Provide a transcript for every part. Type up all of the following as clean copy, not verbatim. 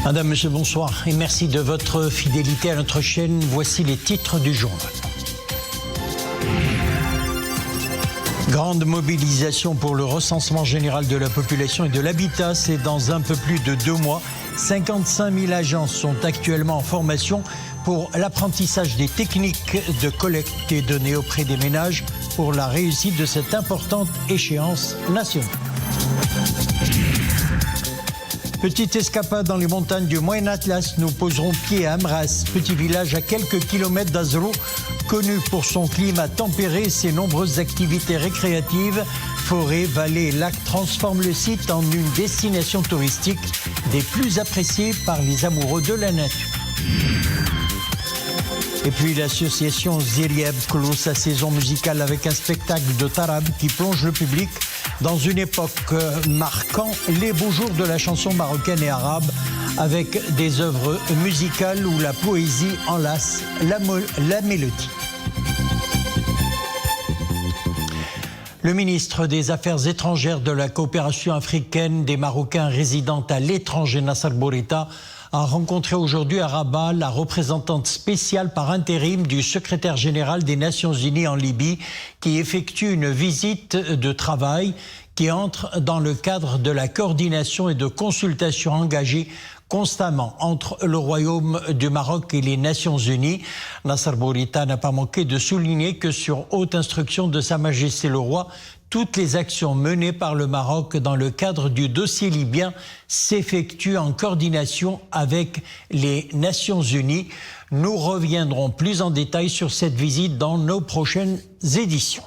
Madame, monsieur, bonsoir et merci de votre fidélité à notre chaîne. Voici les titres du journal. Grande mobilisation pour le recensement général de la population et de l'habitat. C'est dans un peu plus de 2 mois. 55 000 agents sont actuellement en formation pour l'apprentissage des techniques de collecte des données auprès des ménages pour la réussite de cette importante échéance nationale. Petite escapade dans les montagnes du Moyen Atlas. Nous poserons pied à Amras, petit village à quelques kilomètres d'Azrou, connu pour son climat tempéré et ses nombreuses activités récréatives. Forêts, vallées et lacs transforment le site en une destination touristique des plus appréciées par les amoureux de la nature. Et puis l'association Zirieb clôt sa saison musicale avec un spectacle de tarab qui plonge le public dans une époque marquant les beaux jours de la chanson marocaine et arabe, avec des œuvres musicales où la poésie enlace la mélodie. Le ministre des Affaires étrangères de la coopération africaine des Marocains résidant à l'étranger, Nasser Bourita, a rencontré aujourd'hui à Rabat la représentante spéciale par intérim du secrétaire général des Nations Unies en Libye, qui effectue une visite de travail qui entre dans le cadre de la coordination et de consultation engagée constamment entre le Royaume du Maroc et les Nations Unies. Nasser Bourita n'a pas manqué de souligner que sur haute instruction de Sa Majesté le Roi, toutes les actions menées par le Maroc dans le cadre du dossier libyen s'effectuent en coordination avec les Nations Unies. Nous reviendrons plus en détail sur cette visite dans nos prochaines éditions.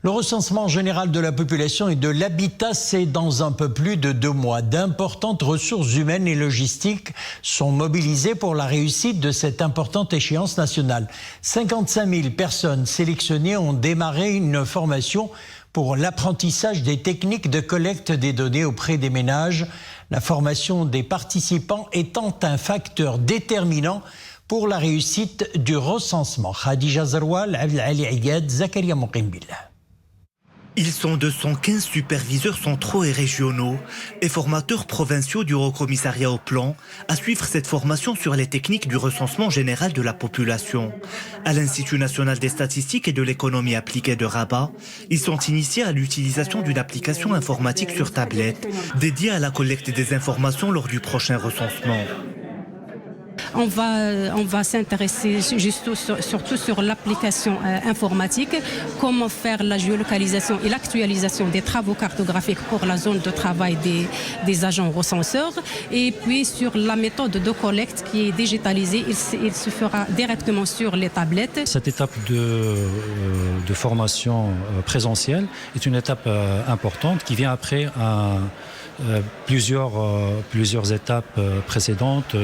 Le recensement général de la population et de l'habitat, c'est dans un peu plus de 2 mois. D'importantes ressources humaines et logistiques sont mobilisées pour la réussite de cette importante échéance nationale. 55 000 personnes sélectionnées ont démarré une formation pour l'apprentissage des techniques de collecte des données auprès des ménages. La formation des participants étant un facteur déterminant pour la réussite du recensement. Khadija Zaroual, Ali Ayad, Zakaria Mouqimbillah. Ils sont 215 superviseurs centraux et régionaux et formateurs provinciaux du Haut-Commissariat au Plan à suivre cette formation sur les techniques du recensement général de la population. À l'Institut national des statistiques et de l'économie appliquée de Rabat, ils sont initiés à l'utilisation d'une application informatique sur tablette dédiée à la collecte des informations lors du prochain recensement. On va s'intéresser surtout sur l'application informatique, comment faire la géolocalisation et l'actualisation des travaux cartographiques pour la zone de travail des agents recenseurs, et puis sur la méthode de collecte qui est digitalisée, il se fera directement sur les tablettes. Cette étape de formation présentielle est une étape importante qui vient après plusieurs étapes précédentes,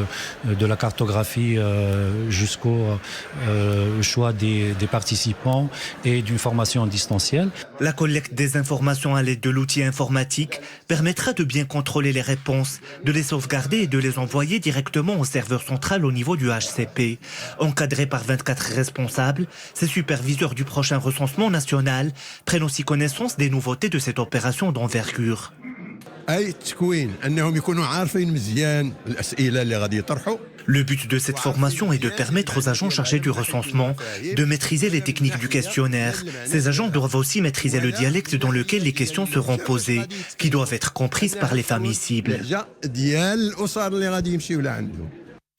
de la cartographie jusqu'au choix des participants et d'une formation en distanciel. La collecte des informations à l'aide de l'outil informatique permettra de bien contrôler les réponses, de les sauvegarder et de les envoyer directement au serveur central au niveau du HCP. Encadrés par 24 responsables, ces superviseurs du prochain recensement national prennent aussi connaissance des nouveautés de cette opération d'envergure. Le but de cette formation est de permettre aux agents chargés du recensement de maîtriser les techniques du questionnaire. Ces agents doivent aussi maîtriser le dialecte dans lequel les questions seront posées, qui doivent être comprises par les familles cibles.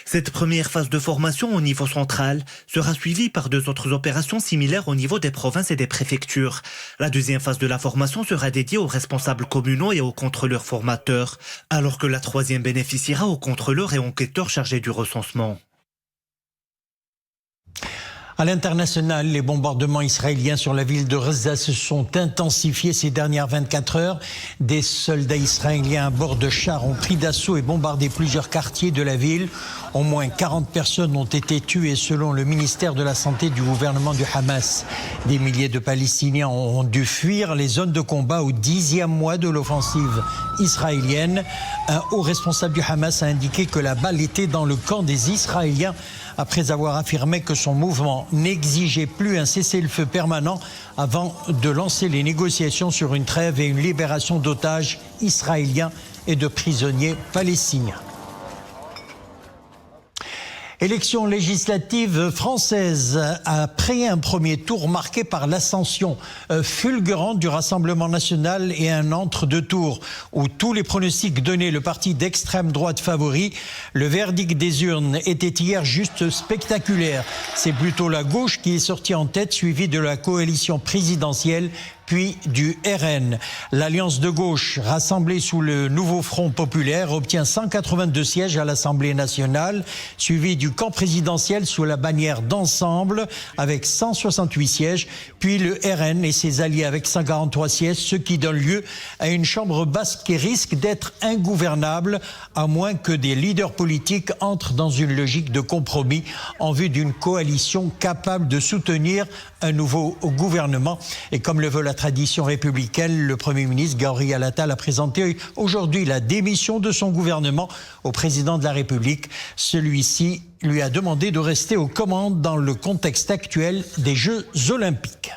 Cette première phase de formation au niveau central sera suivie par 2 autres opérations similaires au niveau des provinces et des préfectures. La deuxième phase de la formation sera dédiée aux responsables communaux et aux contrôleurs formateurs, alors que la troisième bénéficiera aux contrôleurs et enquêteurs chargés du recensement. À l'international, les bombardements israéliens sur la ville de Gaza se sont intensifiés ces dernières 24 heures. Des soldats israéliens à bord de chars ont pris d'assaut et bombardé plusieurs quartiers de la ville. Au moins 40 personnes ont été tuées selon le ministère de la Santé du gouvernement du Hamas. Des milliers de Palestiniens ont dû fuir les zones de combat au 10e mois de l'offensive israélienne. Un haut responsable du Hamas a indiqué que la balle était dans le camp des Israéliens après avoir affirmé que son mouvement n'exigeait plus un cessez-le-feu permanent avant de lancer les négociations sur une trêve et une libération d'otages israéliens et de prisonniers palestiniens. Élection législative française après un premier tour marqué par l'ascension fulgurante du Rassemblement national et un entre-deux tours où tous les pronostics donnaient le parti d'extrême droite favori. Le verdict des urnes était hier juste spectaculaire. C'est plutôt la gauche qui est sortie en tête, suivie de la coalition présidentielle puis du RN. L'Alliance de gauche, rassemblée sous le nouveau Front populaire, obtient 182 sièges à l'Assemblée nationale, suivi du camp présidentiel sous la bannière d'Ensemble avec 168 sièges, puis le RN et ses alliés avec 143 sièges, ce qui donne lieu à une chambre basse qui risque d'être ingouvernable, à moins que des leaders politiques entrent dans une logique de compromis en vue d'une coalition capable de soutenir un nouveau gouvernement. Et comme le veut la tradition républicaine, le Premier ministre Gabriel Attal a présenté aujourd'hui la démission de son gouvernement au président de la République. Celui-ci lui a demandé de rester aux commandes dans le contexte actuel des Jeux olympiques.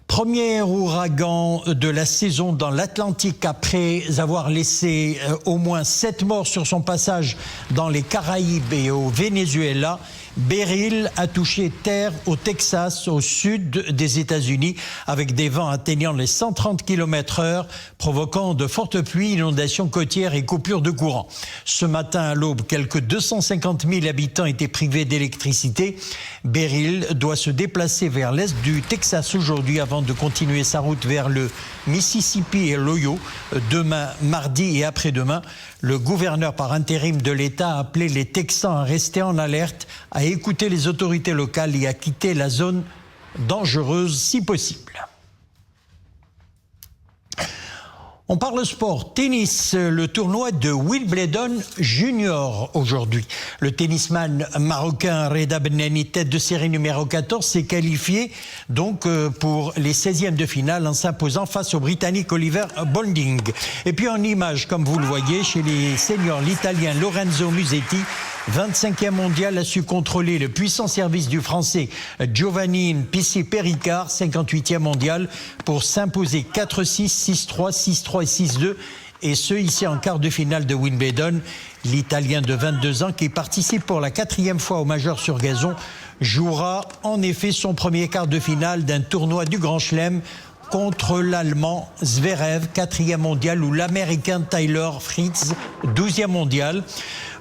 Premier ouragan de la saison dans l'Atlantique après avoir laissé au moins 7 morts sur son passage dans les Caraïbes et au Venezuela. Beryl a touché terre au Texas, au sud des États-Unis, avec des vents atteignant les 130 km/h, provoquant de fortes pluies, inondations côtières et coupures de courant. Ce matin à l'aube, quelques 250 000 habitants étaient privés d'électricité. Beryl doit se déplacer vers l'est du Texas aujourd'hui avant de continuer sa route vers le Mississippi et l'Ohio demain, mardi et après-demain. Le gouverneur par intérim de l'État a appelé les Texans à rester en alerte, à écouter les autorités locales et à quitter la zone dangereuse si possible. On parle sport, tennis, le tournoi de Wimbledon Junior aujourd'hui. Le tennisman marocain Reda Benani, tête de série numéro 14, s'est qualifié donc pour les 16e de finale en s'imposant face au Britannique Oliver Bolding. Et puis en image, comme vous le voyez, chez les seniors, l'Italien Lorenzo Musetti, 25e mondial, a su contrôler le puissant service du Français Giovanni Pissi-Péricard, 58e mondial, pour s'imposer 4-6, 6-3, 6-3 et 6-2. Et ce, ici en quart de finale de Wimbledon. L'Italien de 22 ans, qui participe pour la 4e fois au majeur sur gazon, jouera en effet son premier quart de finale d'un tournoi du Grand Chelem contre l'Allemand Zverev, 4e mondial, ou l'Américain Tyler Fritz, 12e mondial.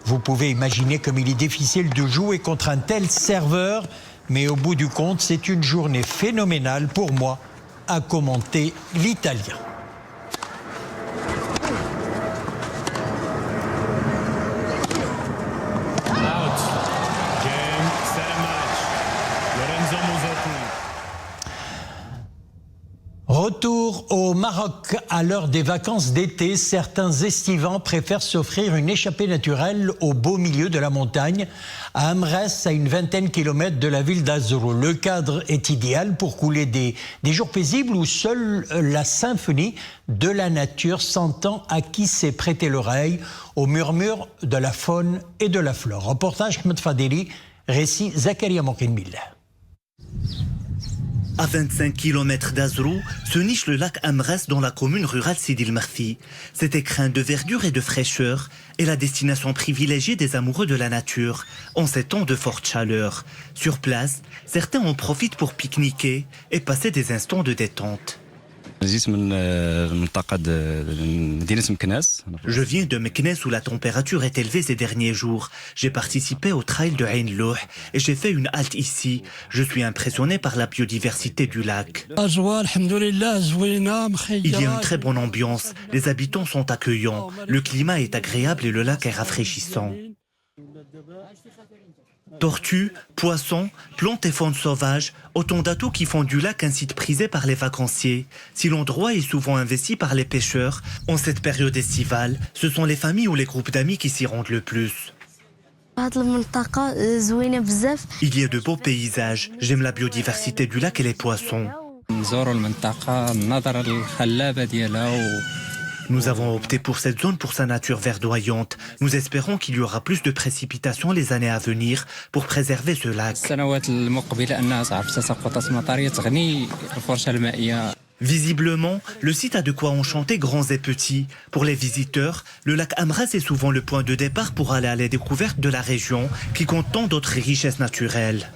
Vous pouvez imaginer comme il est difficile de jouer contre un tel serveur, mais au bout du compte, c'est une journée phénoménale pour moi à commenter l'Italien. Retour au Maroc à l'heure des vacances d'été. Certains estivants préfèrent s'offrir une échappée naturelle au beau milieu de la montagne, à Amrès, à une vingtaine de kilomètres de la ville d'Azrou. Le cadre est idéal pour couler des jours paisibles où seule la symphonie de la nature s'entend à qui sait prêter l'oreille au murmure de la faune et de la flore. Reportage Ahmed Fadeli, récit Zakaria Mokinbillah. À 25 km d'Azrou se niche le lac Amrès dans la commune rurale Sidi El Marfi. Cet écrin de verdure et de fraîcheur est la destination privilégiée des amoureux de la nature en ces temps de forte chaleur. Sur place, certains en profitent pour pique-niquer et passer des instants de détente. Je viens de Meknes où la température est élevée ces derniers jours. J'ai participé au trail de Ain Louh et j'ai fait une halte ici. Je suis impressionné par la biodiversité du lac. Il y a une très bonne ambiance. Les habitants sont accueillants. Le climat est agréable et le lac est rafraîchissant. Tortues, poissons, plantes et faune sauvage, autant d'atouts qui font du lac un site prisé par les vacanciers. Si l'endroit est souvent investi par les pêcheurs, en cette période estivale, ce sont les familles ou les groupes d'amis qui s'y rendent le plus. Il y a de beaux paysages. J'aime la biodiversité du lac et les poissons. Nous avons opté pour cette zone pour sa nature verdoyante. Nous espérons qu'il y aura plus de précipitations les années à venir pour préserver ce lac. Visiblement, le site a de quoi enchanter grands et petits. Pour les visiteurs, le lac Amras est souvent le point de départ pour aller à la découverte de la région, qui compte tant d'autres richesses naturelles.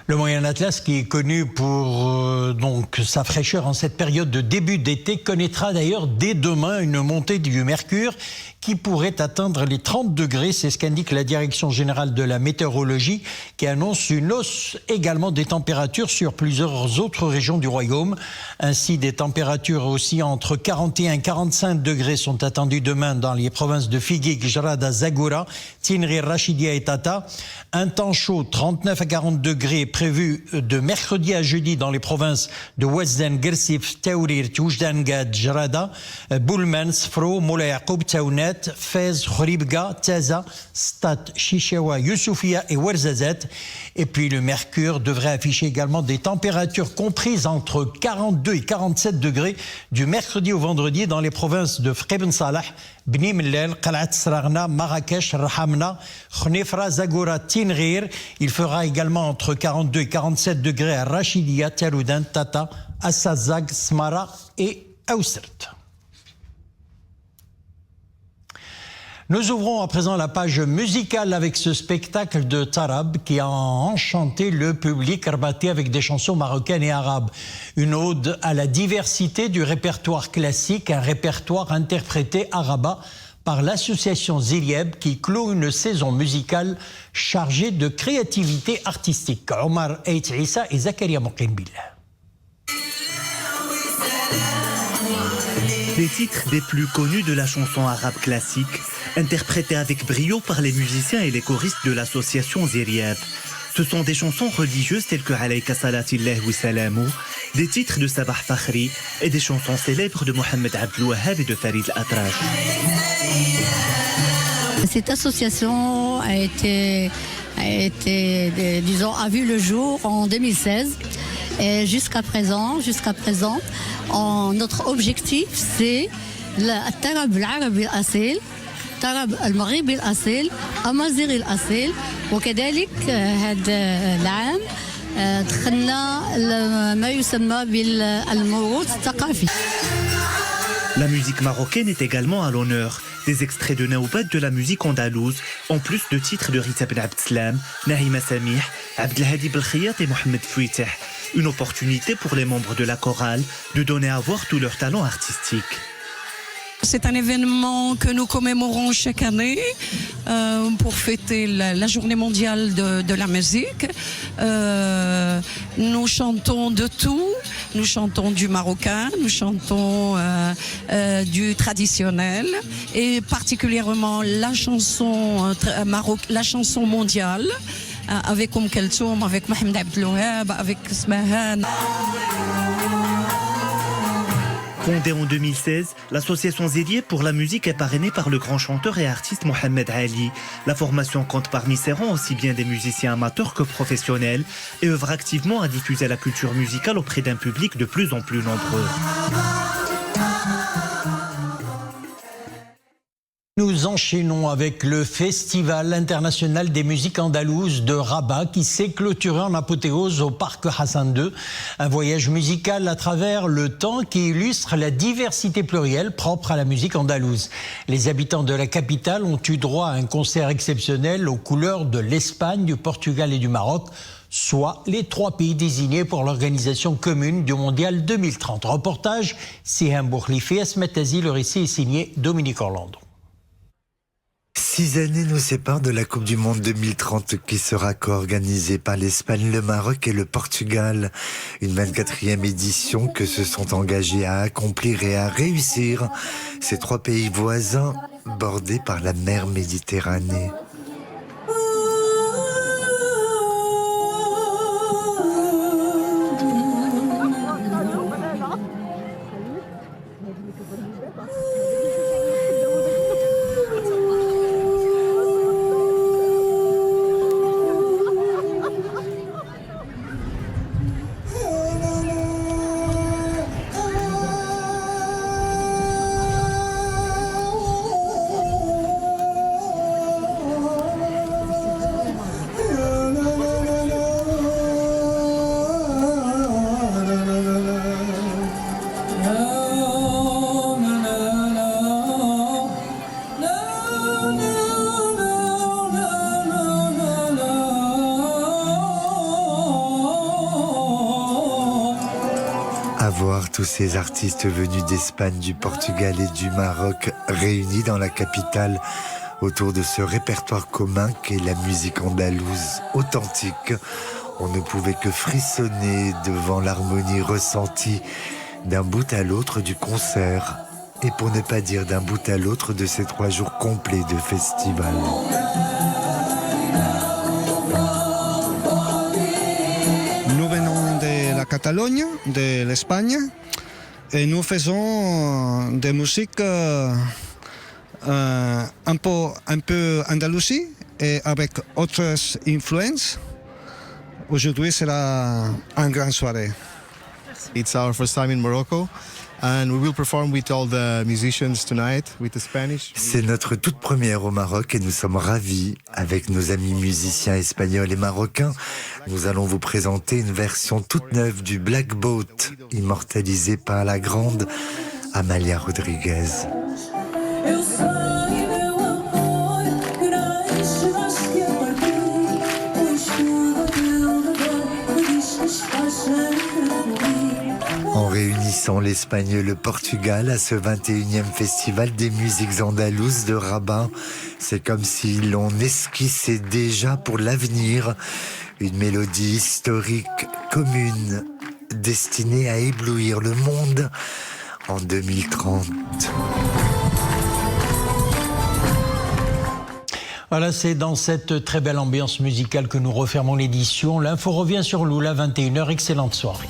Le Moyen Atlas, qui est connu pour donc sa fraîcheur en cette période de début d'été, connaîtra d'ailleurs dès demain une montée du mercure qui pourrait atteindre les 30 degrés. C'est ce qu'indique la Direction générale de la météorologie, qui annonce une hausse également des températures sur plusieurs autres régions du royaume. Ainsi, des températures aussi entre 41 et 45 degrés sont attendues demain dans les provinces de Figuig, Jarada, Zagora, Tinrir, Rachidia et Tata. Un temps chaud, 39 à 40 degrés, prévu de mercredi à jeudi dans les provinces de Ouezdan, Gersif, Taourir, Toujdan, Gad, Jarada, Boulman, Sfro, Moula Yacoub, Taounet, Fez, Khoribga, Taza, Stat, Chichewa, Youssoufia et Ouarzazat. Et puis le mercure devrait afficher également des températures comprises entre 42 et 47 degrés du mercredi au vendredi dans les provinces de Fqibn Salah, Bni Mellel, Qalat Sragna, Marrakech, Rahamna, Khnefra, Zagora, Tinrir. Il fera également entre 42 et 47 degrés à Rachidia, Taroudan, Tata, Assazag, Smara et Aoussert. Nous ouvrons à présent la page musicale avec ce spectacle de Tarab qui a enchanté le public rabaté avec des chansons marocaines et arabes. Une ode à la diversité du répertoire classique, un répertoire interprété à Rabat par l'association Zilieb qui clôt une saison musicale chargée de créativité artistique. Omar Eit Issa et Zakaria Mouqimbillah. Les titres des plus connus de la chanson arabe classique, interprétés avec brio par les musiciens et les choristes de l'association Zilieb. Ce sont des chansons religieuses telles que Alayka Salatillah wa Salamou, des titres de Sabah Fakhri et des chansons célèbres de Mohamed Abdel Wahhab et de Farid Al-Atrash. Cette association a vu le jour en 2016. Et jusqu'à présent, notre objectif, c'est le Tarab al-Arabi al-Asil, Tarab al-Maghribi al-Asil, Amazighi al-Asil, وكذلك هذا العام دخلنا ما يسمى بالموروث الثقافي. La musique marocaine est également à l'honneur. Des extraits de Naoubat de la musique andalouse, en plus de titres de Rita Ben Abdeslam, Nahima Samih, Abdelhadi Belkhiyat et Mohamed Fouiteh. Une opportunité pour les membres de la chorale de donner à voir tout leur talent artistique. C'est un événement que nous commémorons chaque année pour fêter la journée mondiale de la musique. Nous chantons de tout. Nous chantons du marocain, nous chantons du traditionnel et particulièrement la chanson mondiale avec Keltoum, avec Mohamed Abdel Wahhab, avec Smahan. Fondée en 2016, l'association Zilieb pour la musique est parrainée par le grand chanteur et artiste Mohamed Ali. La formation compte parmi ses rangs aussi bien des musiciens amateurs que professionnels et œuvre activement à diffuser la culture musicale auprès d'un public de plus en plus nombreux. Nous enchaînons avec le Festival international des musiques andalouses de Rabat qui s'est clôturé en apothéose au parc Hassan II. Un voyage musical à travers le temps qui illustre la diversité plurielle propre à la musique andalouse. Les habitants de la capitale ont eu droit à un concert exceptionnel aux couleurs de l'Espagne, du Portugal et du Maroc, soit les 3 pays désignés pour l'organisation commune du Mondial 2030. Reportage Siham Boukhlifi, Asmatazi, le récit est signé Dominique Orlando. 6 années nous séparent de la Coupe du Monde 2030 qui sera co-organisée par l'Espagne, le Maroc et le Portugal. Une 24e édition que se sont engagés à accomplir et à réussir ces 3 pays voisins bordés par la mer Méditerranée. À voir tous ces artistes venus d'Espagne, du Portugal et du Maroc réunis dans la capitale autour de ce répertoire commun qu'est la musique andalouse authentique. On ne pouvait que frissonner devant l'harmonie ressentie d'un bout à l'autre du concert, et pour ne pas dire d'un bout à l'autre de ces 3 jours complets de festival. Nous venons de la Catalogne, de l'Espagne, et nous faisons des musiques un peu Andalousie et avec autres influences. Aujourd'hui sera une grande soirée. It's our first time in Morocco and we will perform with all the musicians tonight with the Spanish. C'est notre toute première au Maroc et nous sommes ravis. Avec nos amis musiciens espagnols et marocains, nous allons vous présenter une version toute neuve du Black Boat, immortalisée par la grande Amalia Rodriguez. En réunissant l'Espagne et le Portugal à ce 21e festival des musiques andalouses de Rabat, c'est comme si l'on esquissait déjà pour l'avenir une mélodie historique commune destinée à éblouir le monde en 2030. Voilà, c'est dans cette très belle ambiance musicale que nous refermons l'édition. L'info revient sur Loula, 21h. Excellente soirée.